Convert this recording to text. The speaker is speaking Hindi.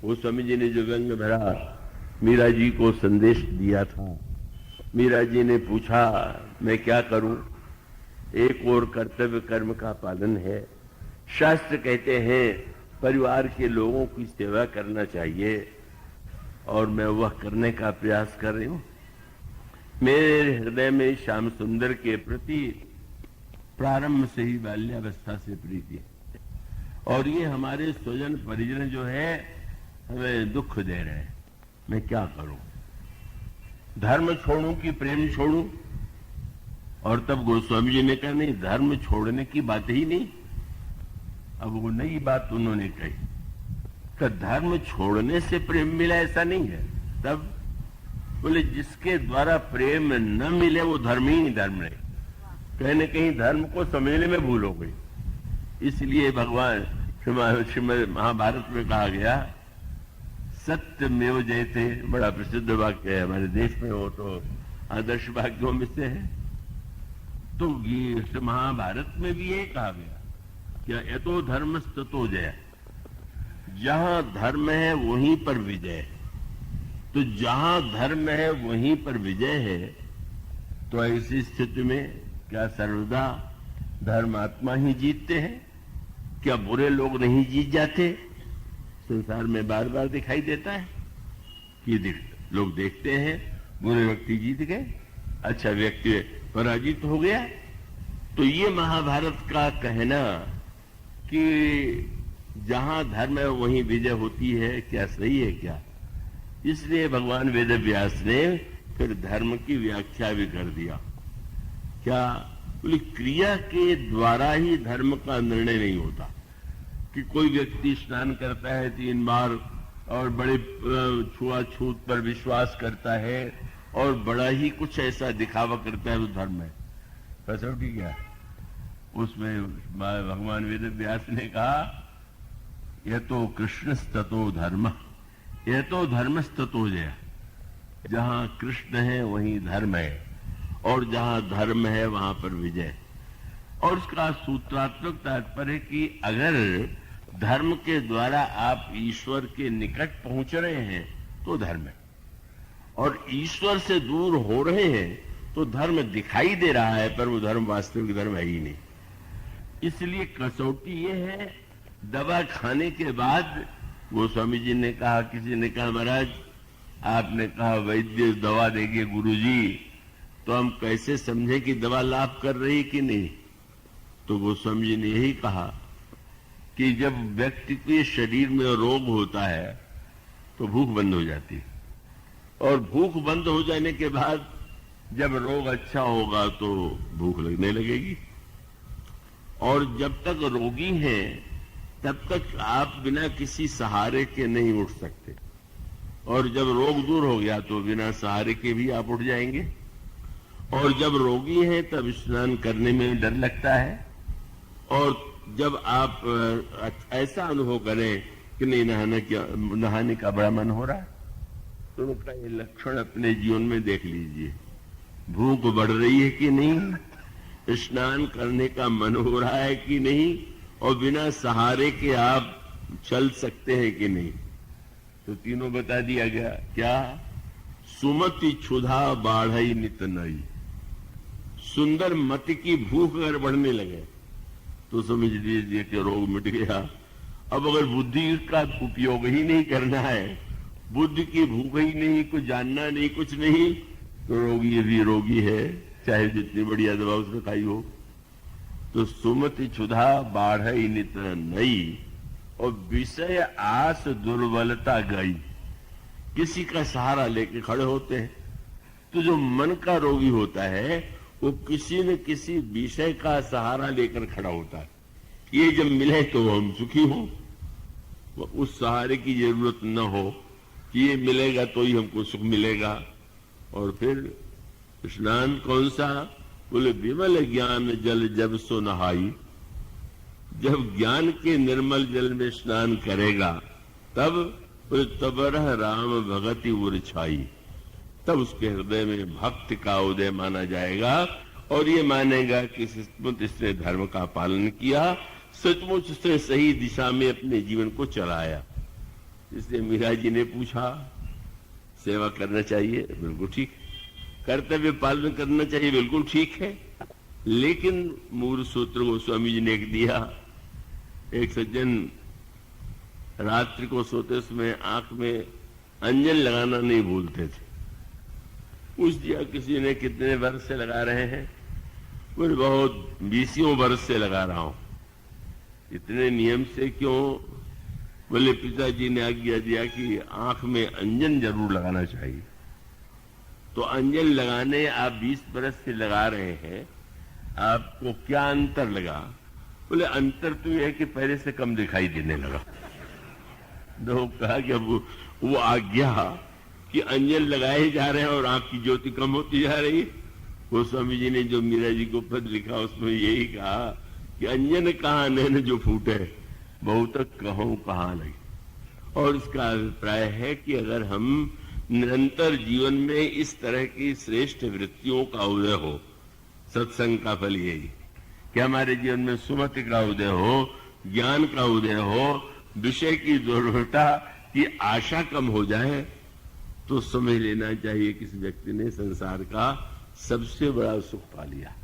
गोस्वामी जी ने जो व्यंग भरा मीरा जी को संदेश दिया था। मीरा जी ने पूछा मैं क्या करूं? एक और कर्तव्य कर्म का पालन है। शास्त्र कहते हैं परिवार के लोगों की सेवा करना चाहिए और मैं वह करने का प्रयास कर रही हूं। मेरे हृदय में श्याम सुंदर के प्रति प्रारंभ से ही बाल्यावस्था से प्रीति है और ये हमारे स्वजन परिजन जो है हमें दुख दे रहे हैं। मैं क्या करूं? धर्म छोड़ूं कि प्रेम छोड़ूं? और तब गोस्वामी जी ने कहा नहीं, धर्म छोड़ने की बात ही नहीं। अब वो नई बात उन्होंने कही कि धर्म छोड़ने से प्रेम मिला, ऐसा नहीं है। तब बोले जिसके द्वारा प्रेम न मिले वो धर्म ही नहीं धर्म नहीं। कहीं न कहीं धर्म को समझने में भूल हो गई। इसलिए भगवान श्रीमद् महाभारत में कहा गया सत्यमेव जयते, बड़ा प्रसिद्ध वाक्य है हमारे देश में, वो तो आदर्श वाक्यों में से है। तो ये महाभारत में भी ये कहा गया क्या यतो धर्म ततो जय, जहां धर्म है वहीं पर विजय। तो जहां धर्म है वहीं पर विजय है। तो ऐसी स्थिति में क्या सर्वदा धर्मात्मा ही जीतते हैं? क्या बुरे लोग नहीं जीत जाते? संसार में बार बार दिखाई देता है कि लोग देखते हैं बुरे व्यक्ति जीत गए, अच्छा व्यक्ति पराजित हो गया। तो ये महाभारत का कहना कि जहां धर्म है वहीं विजय होती है, क्या सही है क्या? इसलिए भगवान वेद व्यास ने फिर धर्म की व्याख्या भी कर दिया। क्या बोले क्रिया के द्वारा ही धर्म का निर्णय नहीं होता कि कोई व्यक्ति स्नान करता है 3 बार और बड़े छुआछूत पर विश्वास करता है और बड़ा ही कुछ ऐसा दिखावा करता है, वो धर्म है। कसौटी क्या है उसमें? भगवान वेद व्यास ने कहा यह तो कृष्णस्ततो धर्म, यह तो धर्मस्ततो जय। जहां कृष्ण है वहीं धर्म है और जहां धर्म है वहां पर विजय। और उसका सूत्रात्मक तात्पर्य कि अगर धर्म के द्वारा आप ईश्वर के निकट पहुंच रहे हैं तो धर्म है, और ईश्वर से दूर हो रहे हैं तो धर्म दिखाई दे रहा है पर वो धर्म वास्तविक धर्म है ही नहीं। इसलिए कसौटी ये है, दवा खाने के बाद गोस्वामी जी ने कहा, किसी ने कहा महाराज आपने कहा वैद्य दवा देंगे गुरुजी, तो हम कैसे समझे कि दवा लाभ कर रही कि नहीं? तो गोस्वामी जी ने यही कहा कि जब व्यक्ति के शरीर में रोग होता है तो भूख बंद हो जाती है, और भूख बंद हो जाने के बाद जब रोग अच्छा होगा तो भूख लगने लगेगी। और जब तक रोगी हैं तब तक आप बिना किसी सहारे के नहीं उठ सकते, और जब रोग दूर हो गया तो बिना सहारे के भी आप उठ जाएंगे। और जब रोगी हैं तब स्नान करने में डर लगता है, और जब आप ऐसा अनुभव करें कि नहीं नहाने का बड़ा मन हो रहा है, तो उनका ये लक्षण अपने जीवन में देख लीजिए। भूख बढ़ रही है कि नहीं, स्नान करने का मन हो रहा है कि नहीं, और बिना सहारे के आप चल सकते हैं कि नहीं। तो तीनों बता दिया गया। क्या? सुमति क्षुधा बाढ़ई नित नई। सुंदर मति की भूख अगर बढ़ने लगे तो समझ लीजिए कि रोग मिट गया। अब अगर बुद्धि का उपयोग ही नहीं करना है, बुद्धि की भूख ही नहीं, कुछ जानना नहीं, कुछ नहीं, तो रोगी भी रोगी है, चाहे जितनी बढ़िया दवा उसने खाई हो। तो सुमति क्षुधा बाढ़ई नित नई, और विषय आस दुर्बलता गई। किसी का सहारा लेके खड़े होते हैं। तो जो मन का रोगी होता है वो किसी न किसी विषय का सहारा लेकर खड़ा होता है। ये जब मिले तो हम सुखी हों, उस सहारे की जरूरत न हो कि ये मिलेगा तो ही हमको सुख मिलेगा। और फिर स्नान कौन सा? बोले विमल ज्ञान जल जब सो नहाई। जब ज्ञान के निर्मल जल में स्नान करेगा तब तबरह राम भगति उर छाई, तब उसके हृदय में भक्ति का उदय माना जाएगा, और ये मानेगा कि सचमुच इसने धर्म का पालन किया, सचमुच उसने सही दिशा में अपने जीवन को चलाया। इसलिए मीरा जी ने पूछा, सेवा करना चाहिए, बिल्कुल ठीक, कर्तव्य पालन करना चाहिए, बिल्कुल ठीक है, लेकिन मूल सूत्र गोस्वामी जी ने एक दिया। एक सज्जन रात्रि को सोते समय आंख में अंजन लगाना नहीं भूलते थे। पूछ दिया किसी ने, कितने वर्ष से लगा रहे हैं? बोले बहुत 20 वर्ष से लगा रहा हूं। इतने नियम से क्यों? बोले पिताजी ने आज्ञा दिया कि आंख में अंजन जरूर लगाना चाहिए। तो अंजन लगाने आप 20 बरस से लगा रहे हैं, आपको क्या अंतर लगा? बोले अंतर तो यह है कि पहले से कम दिखाई देने लगा। तो कहा कि अब वो आज्ञा कि अंजन लगाए जा रहे हैं और आंख की ज्योति कम होती जा रही है। गोस्वामी जी ने जो मीरा जी को पद लिखा उसमें यही कहा कि अंजन कहाँ नैन जो फूटे, बहुत कहो कहाँ लगे। और इसका अभिप्राय है कि अगर हम निरंतर जीवन में इस तरह की श्रेष्ठ वृत्तियों का उदय हो, सत्संग का फल यही कि हमारे जीवन में सुमति का उदय हो, ज्ञान का उदय हो, विषय की दुर्लभता की आशा कम हो जाए, तो समझ लेना चाहिए कि इस व्यक्ति ने संसार का सबसे बड़ा सुख पा लिया।